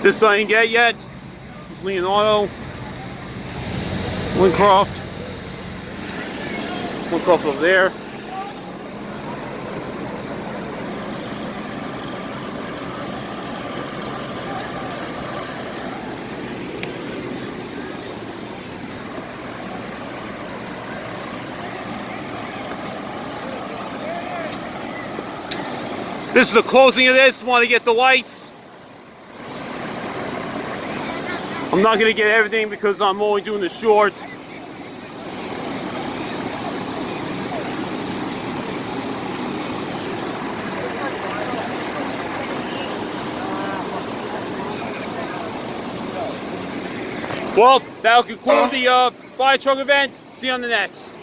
This I ain't get yet. It's Leonardo. Wincroft over there. This is the closing of this. Want to get the lights. I'm not going to get everything because I'm only doing the short. Well, that'll conclude the fire truck event. See you on the next.